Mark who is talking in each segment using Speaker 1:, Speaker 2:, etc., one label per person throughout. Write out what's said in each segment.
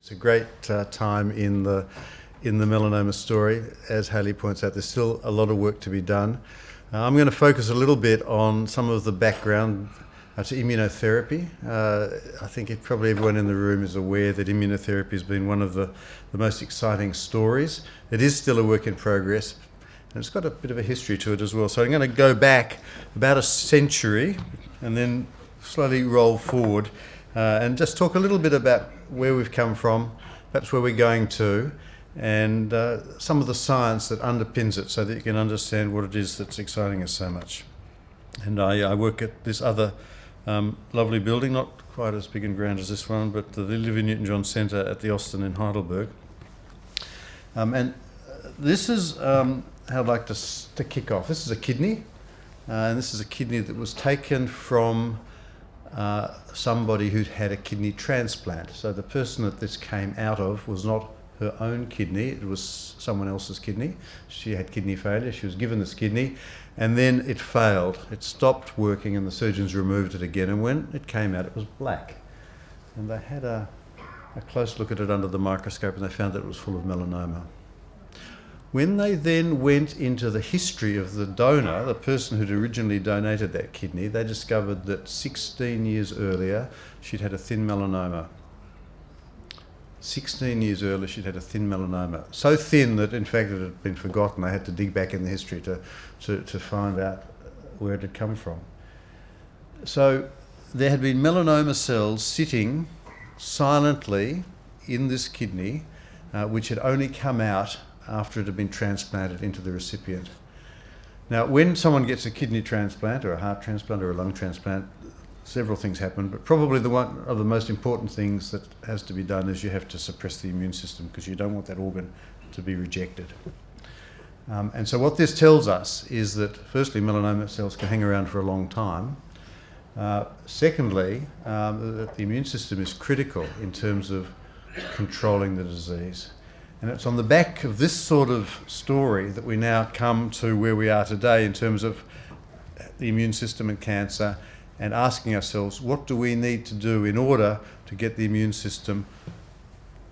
Speaker 1: It's a great time in the melanoma story. As Hayley points out, there's still a lot of work to be done. I'm going to focus a little bit on some of the background to immunotherapy. I think probably everyone in the room is aware that immunotherapy has been one of the most exciting stories. It is still a work in progress, and it's got a bit of a history to it as well. So I'm going to go back about a century and then slowly roll forward and just talk a little bit about where we've come from, perhaps where we're going to, and some of the science that underpins it so that you can understand what it is that's exciting us so much. And I work at this other lovely building, not quite as big and grand as this one, but the Olivia Newton-John Centre at the Austin in Heidelberg. And this is how I'd like to kick off. This is a kidney, and this is a kidney that was taken from somebody who'd had a kidney transplant. So the person that this came out of was not her own kidney, it was someone else's kidney. She had kidney failure, she was given this kidney, and then it failed. It stopped working and the surgeons removed it again, and when it came out it was black. And they had a close look at it under the microscope and they found that it was full of melanoma. When they then went into the history of the donor, the person who'd originally donated that kidney, they discovered that 16 years earlier she'd had a thin melanoma. 16 years earlier she'd had a thin melanoma. So thin that in fact it had been forgotten. They had to dig back in the history to find out where it had come from. So there had been melanoma cells sitting silently in this kidney, which had only come out after it had been transplanted into the recipient. Now, when someone gets a kidney transplant or a heart transplant or a lung transplant, several things happen, but probably one of the most important things that has to be done is you have to suppress the immune system because you don't want that organ to be rejected. And so what this tells us is that, firstly, melanoma cells can hang around for a long time. Secondly, that the immune system is critical in terms of controlling the disease. And it's on the back of this sort of story that we now come to where we are today in terms of the immune system and cancer, and asking ourselves, what do we need to do in order to get the immune system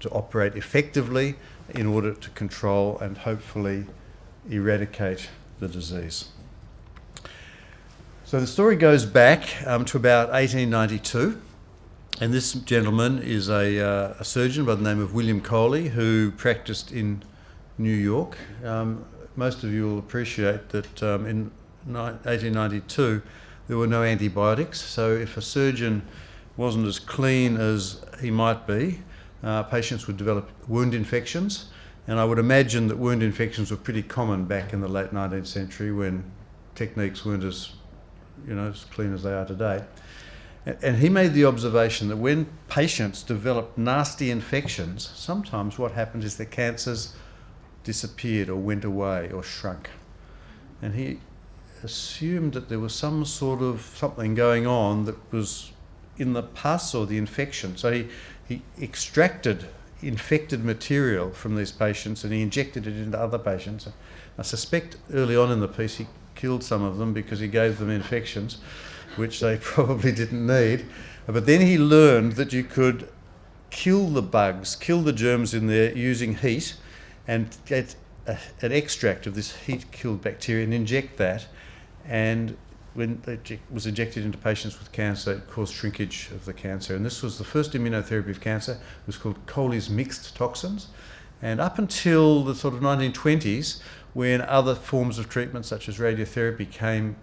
Speaker 1: to operate effectively in order to control and hopefully eradicate the disease. So the story goes back to about 1892. And this gentleman is a surgeon by the name of William Coley, who practiced in New York. Most of you will appreciate that in 1892 there were no antibiotics, so if a surgeon wasn't as clean as he might be, patients would develop wound infections. And I would imagine that wound infections were pretty common back in the late 19th century when techniques weren't as clean as they are today. And he made the observation that when patients developed nasty infections, sometimes what happened is the cancers disappeared or went away or shrunk. And he assumed that there was some sort of something going on that was in the pus or the infection. So he extracted infected material from these patients and he injected it into other patients. I suspect early on in the piece he killed some of them because he gave them infections which they probably didn't need. But then he learned that you could kill the bugs, kill the germs in there using heat and get an extract of this heat-killed bacteria and inject that. And when it was injected into patients with cancer, it caused shrinkage of the cancer. And this was the first immunotherapy of cancer. It was called Coley's mixed toxins. And up until the sort of 1920s, when other forms of treatment such as radiotherapy came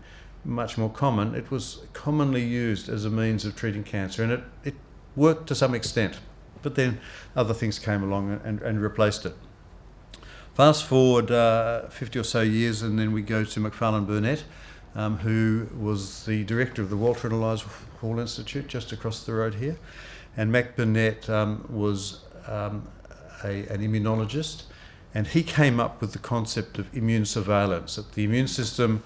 Speaker 1: much more common, it was commonly used as a means of treating cancer, and it worked to some extent, but then other things came along and replaced it. Fast forward 50 or so years and then we go to Macfarlane Burnett, who was the director of the Walter and Eliza Hall Institute just across the road here, and Mac Burnett was an immunologist, and he came up with the concept of immune surveillance, that the immune system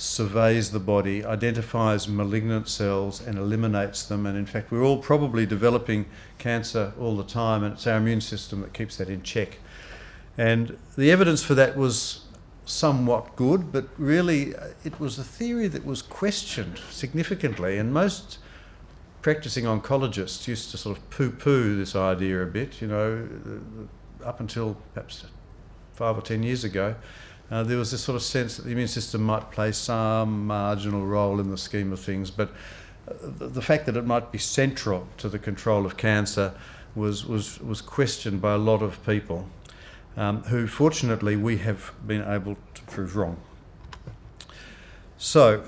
Speaker 1: surveys the body, identifies malignant cells and eliminates them. And in fact, we're all probably developing cancer all the time, and it's our immune system that keeps that in check. And the evidence for that was somewhat good, but really it was a theory that was questioned significantly, and most practicing oncologists used to sort of poo-poo this idea a bit, up until perhaps 5 or 10 years ago. There was this sort of sense that the immune system might play some marginal role in the scheme of things, but the fact that it might be central to the control of cancer was questioned by a lot of people, who fortunately we have been able to prove wrong. So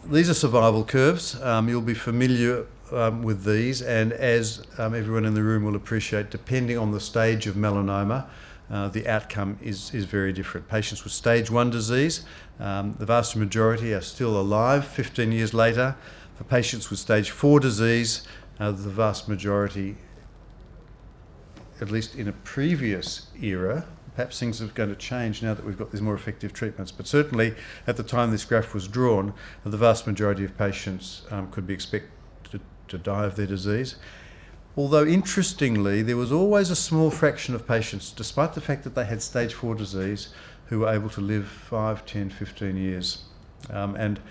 Speaker 1: these are survival curves. You'll be familiar with these, and as everyone in the room will appreciate, depending on the stage of melanoma, the outcome is very different. Patients with stage 1 disease, the vast majority are still alive 15 years later. For patients with stage 4 disease, the vast majority, at least in a previous era, perhaps things are going to change now that we've got these more effective treatments, but certainly at the time this graph was drawn, the vast majority of patients could be expected to die of their disease. Although interestingly, there was always a small fraction of patients, despite the fact that they had stage 4 disease, who were able to live 5, 10, 15 years. And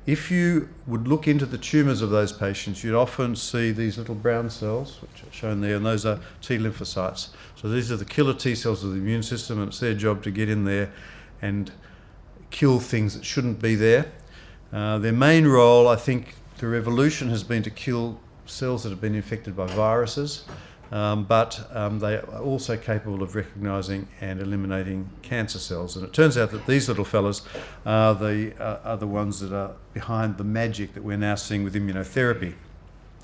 Speaker 1: if you would look into the tumours of those patients, you'd often see these little brown cells, which are shown there, and those are T lymphocytes. So these are the killer T cells of the immune system, and it's their job to get in there and kill things that shouldn't be there. Their main role, I think, through evolution has been to kill cells that have been infected by viruses, but they are also capable of recognising and eliminating cancer cells. And it turns out that these little fellas are the ones that are behind the magic that we're now seeing with immunotherapy.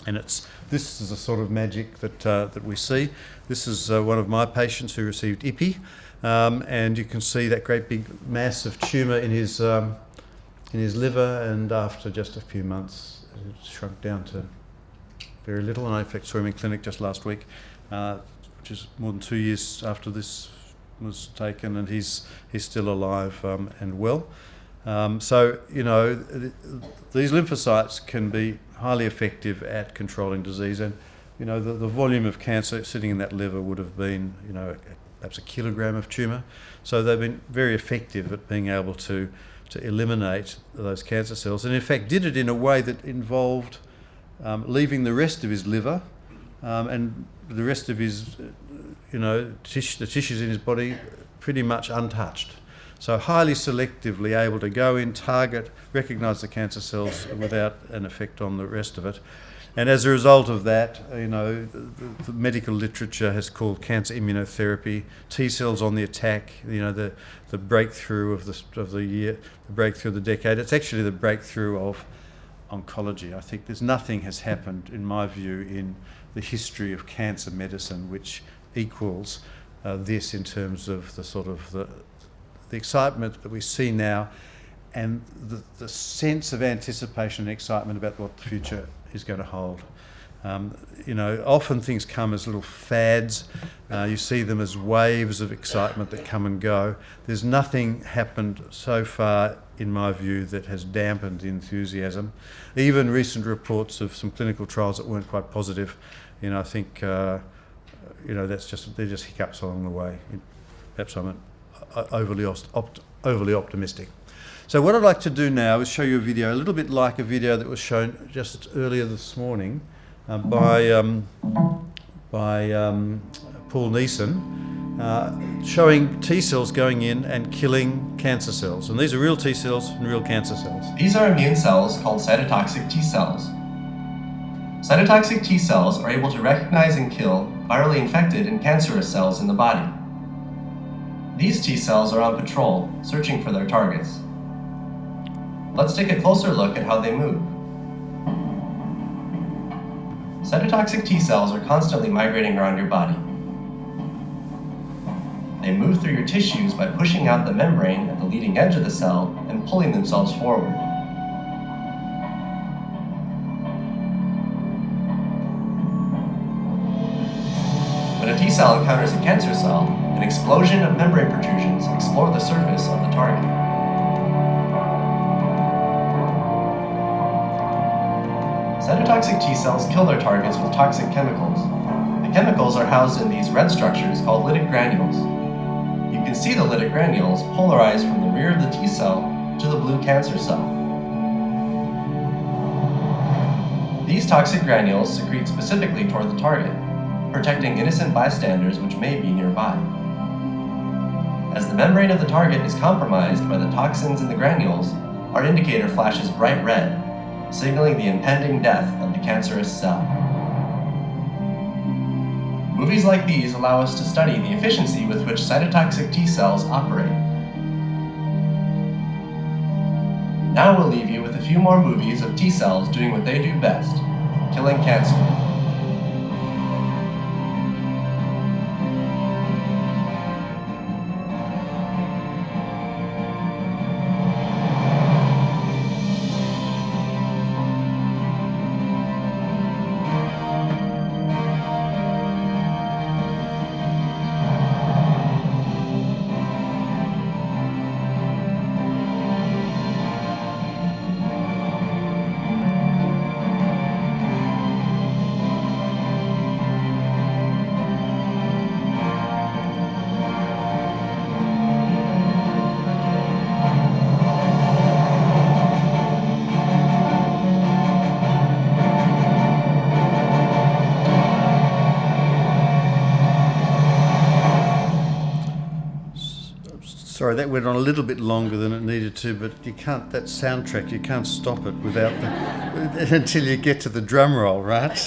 Speaker 1: And this is the sort of magic that we see. This is one of my patients who received IPI, and you can see that great big mass of tumour in his liver, and after just a few months it shrunk down to very little. And I in fact saw him in clinic just last week, which is more than 2 years after this was taken, and he's still alive and well. So these lymphocytes can be highly effective at controlling disease, and the volume of cancer sitting in that liver would have been perhaps a kilogram of tumour. So they've been very effective at being able to eliminate those cancer cells, and in fact did it in a way that involved leaving the rest of his liver and the rest of his, the tissues in his body pretty much untouched. So highly selectively able to go in, target, recognise the cancer cells without an effect on the rest of it. And as a result of that, the medical literature has called cancer immunotherapy T-cells on the attack, the breakthrough of the year, the breakthrough of the decade. It's actually the breakthrough of oncology. I think nothing has happened, in my view, in the history of cancer medicine which equals this in terms of the excitement that we see now, and the sense of anticipation and excitement about what the future is going to hold. Often things come as little fads. You see them as waves of excitement that come and go. There's nothing happened so far, in my view, that has dampened the enthusiasm. Even recent reports of some clinical trials that weren't quite positive, I think, they're just hiccups along the way. Perhaps I'm overly optimistic. So what I'd like to do now is show you a video, a little bit like a video that was shown just earlier this morning by Paul Neeson, showing T cells going in and killing cancer cells. And these are real T cells and real cancer cells.
Speaker 2: These are immune cells called cytotoxic T cells. Cytotoxic T cells are able to recognize and kill virally infected and cancerous cells in the body. These T cells are on patrol, searching for their targets. Let's take a closer look at how they move. Cytotoxic T cells are constantly migrating around your body. They move through your tissues by pushing out the membrane at the leading edge of the cell and pulling themselves forward. When a T cell encounters a cancer cell, an explosion of membrane protrusions explore the surface of the target. Cytotoxic T cells kill their targets with toxic chemicals. The chemicals are housed in these red structures called lytic granules. You can see the lytic granules polarized from the rear of the T cell to the blue cancer cell. These These toxic granules secrete specifically toward the target, protecting innocent bystanders which may be nearby. As the membrane of the target is compromised by the toxins in the granules, our indicator flashes bright red, signaling the impending death of the cancerous cell. Movies like these allow us to study the efficiency with which cytotoxic T cells operate. Now we'll leave you with a few more movies of T cells doing what they do best, killing cancer.
Speaker 1: Sorry, that went on a little bit longer than it needed to, but you can't, that soundtrack, you can't stop it without until you get to the drum roll, right?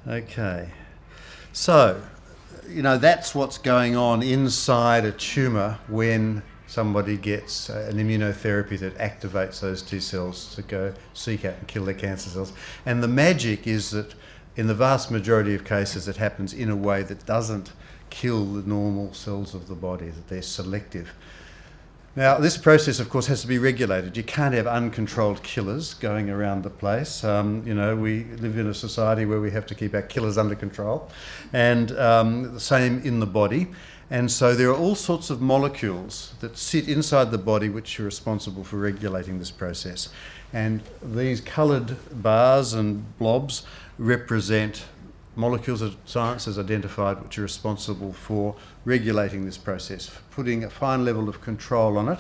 Speaker 1: Okay. So, that's what's going on inside a tumour when somebody gets an immunotherapy that activates those T cells to go seek out and kill their cancer cells. And the magic is that in the vast majority of cases it happens in a way that doesn't kill the normal cells of the body, that they're selective. Now, this process, of course, has to be regulated. You can't have uncontrolled killers going around the place. We live in a society where we have to keep our killers under control, and the same in the body. And so there are all sorts of molecules that sit inside the body which are responsible for regulating this process. And these coloured bars and blobs represent molecules that science has identified which are responsible for regulating this process, for putting a fine level of control on it,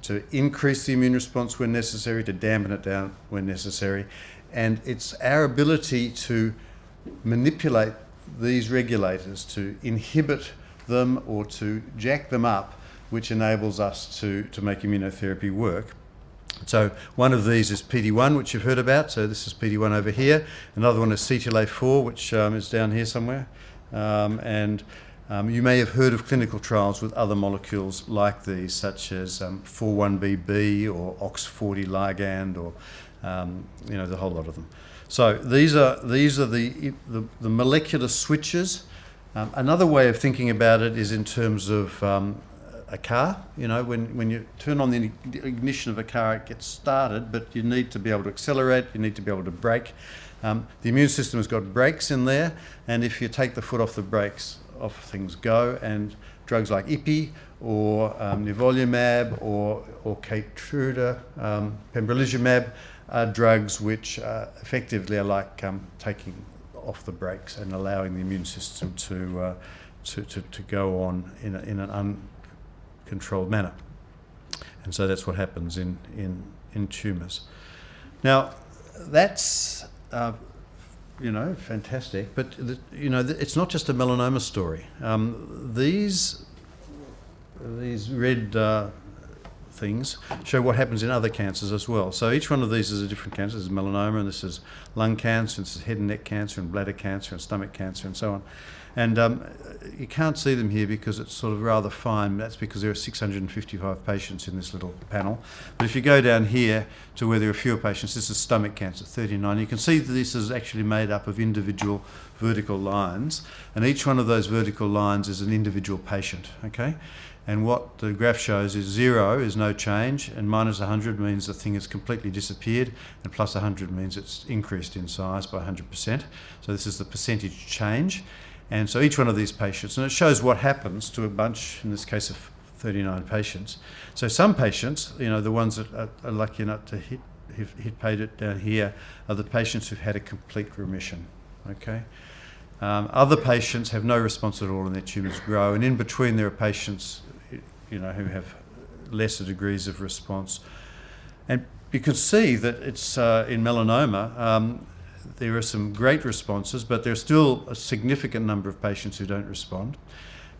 Speaker 1: to increase the immune response when necessary, to dampen it down when necessary. And it's our ability to manipulate these regulators, to inhibit them or to jack them up, which enables us to make immunotherapy work. So one of these is PD-1, which you've heard about. So this is PD-1 over here. Another one is CTLA-4, which is down here somewhere. You may have heard of clinical trials with other molecules like these, such as 4-1BB or OX40 ligand, or the whole lot of them. So these are the molecular switches. Another way of thinking about it is in terms of a car. When you turn on the ignition of a car, it gets started, but you need to be able to accelerate, you need to be able to brake. The immune system has got brakes in there, and if you take the foot off the brakes, off things go. And drugs like Ipi or nivolumab or Keytruda, pembrolizumab, are drugs which effectively are like taking off the brakes and allowing the immune system to go on in an uncontrolled manner. And so that's what happens in tumours. Now, that's fantastic, but it's not just a melanoma story. These red things show what happens in other cancers as well. So each one of these is a different cancer. This is melanoma, and this is lung cancer, and this is head and neck cancer, and bladder cancer, and stomach cancer, and so on. And you can't see them here because it's sort of rather fine. That's because there are 655 patients in this little panel. But if you go down here to where there are fewer patients, this is stomach cancer, 39. You can see that this is actually made up of individual vertical lines, and each one of those vertical lines is an individual patient, okay? And what the graph shows is 0 is no change, and minus 100 means the thing has completely disappeared, and plus 100 means it's increased in size by 100%. So this is the percentage change. And so each one of these patients, and it shows what happens to a bunch, in this case of 39 patients. So some patients, the ones that are lucky enough to hit paid it down here, are the patients who've had a complete remission, okay? Other patients have no response at all and their tumours grow, and in between there are patients who have lesser degrees of response. And you can see that it's in melanoma, there are some great responses, but there's still a significant number of patients who don't respond.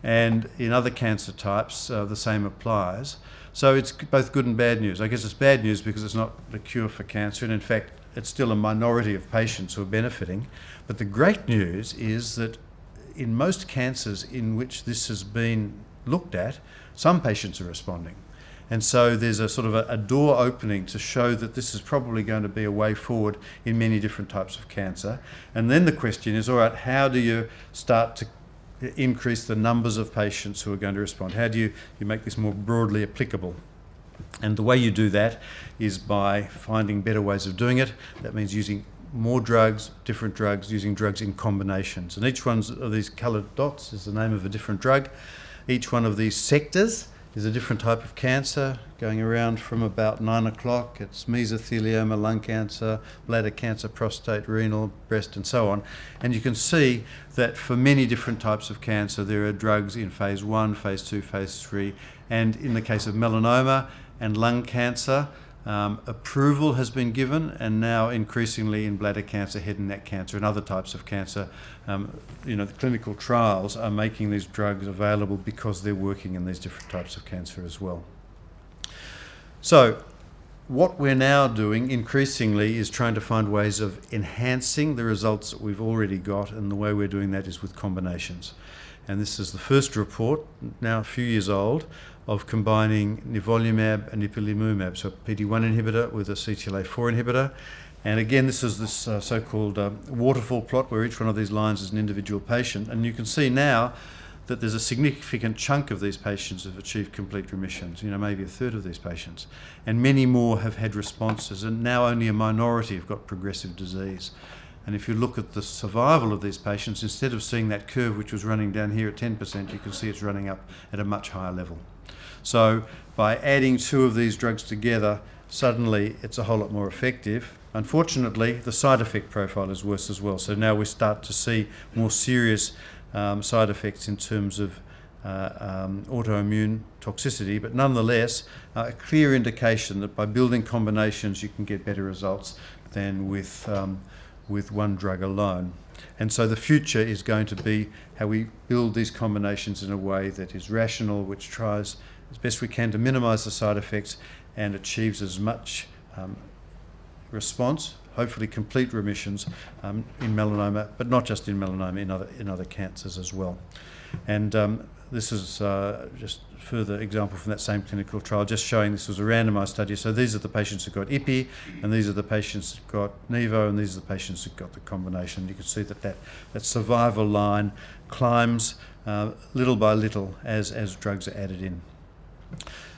Speaker 1: And in other cancer types, the same applies. So it's both good and bad news. I guess it's bad news because it's not the cure for cancer, and in fact, it's still a minority of patients who are benefiting. But the great news is that in most cancers in which this has been looked at, some patients are responding. And so there's a sort of a door opening to show that this is probably going to be a way forward in many different types of cancer. And then the question is, all right, how do you start to increase the numbers of patients who are going to respond? How do you make this more broadly applicable? And the way you do that is by finding better ways of doing it. That means using more drugs, different drugs, using drugs in combinations. And each one of these coloured dots is the name of a different drug. Each one of these sectors is a different type of cancer, going around from about 9 o'clock. It's mesothelioma, lung cancer, bladder cancer, prostate, renal, breast, and so on. And you can see that for many different types of cancer, there are drugs in phase 1, phase 2, phase 3. And in the case of melanoma and lung cancer, approval has been given, and now increasingly in bladder cancer, head and neck cancer, and other types of cancer, the clinical trials are making these drugs available because they're working in these different types of cancer as well. So what we're now doing increasingly is trying to find ways of enhancing the results that we've already got, and the way we're doing that is with combinations. And this is the first report, now a few years old, of combining nivolumab and ipilimumab, so a PD-1 inhibitor with a CTLA-4 inhibitor. And again, this is this so-called waterfall plot where each one of these lines is an individual patient. And you can see now that there's a significant chunk of these patients have achieved complete remissions, maybe a third of these patients. And many more have had responses, and now only a minority have got progressive disease. And if you look at the survival of these patients, instead of seeing that curve which was running down here at 10%, you can see it's running up at a much higher level. So by adding two of these drugs together, suddenly it's a whole lot more effective. Unfortunately, the side effect profile is worse as well. So now we start to see more serious side effects in terms of autoimmune toxicity, but nonetheless, a clear indication that by building combinations, you can get better results than with one drug alone. And so the future is going to be how we build these combinations in a way that is rational, which tries as best we can to minimise the side effects and achieves as much response, hopefully complete remissions in melanoma, but not just in melanoma, in other cancers as well. And this is just further example from that same clinical trial, just showing this was a randomised study. So these are the patients who got IPI, and these are the patients who got Nivo, and these are the patients who got the combination. You can see that survival line climbs little by little as drugs are added in.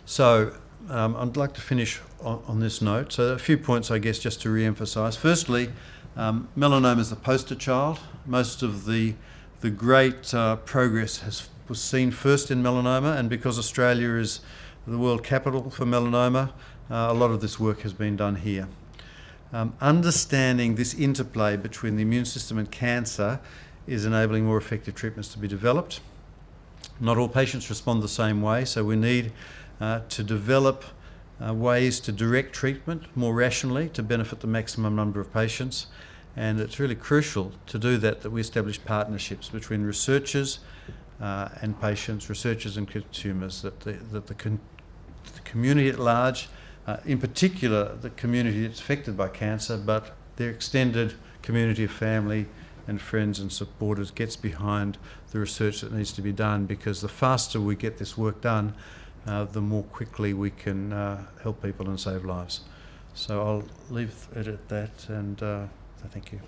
Speaker 1: So I'd like to finish on this note. So a few points, I guess, just to re-emphasise. Firstly, melanoma is the poster child. Most of the great progress was seen first in melanoma, and because Australia is the world capital for melanoma, a lot of this work has been done here. Understanding this interplay between the immune system and cancer is enabling more effective treatments to be developed. Not all patients respond the same way, so we need to develop ways to direct treatment more rationally to benefit the maximum number of patients. And it's really crucial to do that we establish partnerships between researchers and patients, researchers and consumers, that the community at large, in particular the community that's affected by cancer, but their extended community of family and friends and supporters gets behind the research that needs to be done, because the faster we get this work done, the more quickly we can help people and save lives. So I'll leave it at that, and thank you.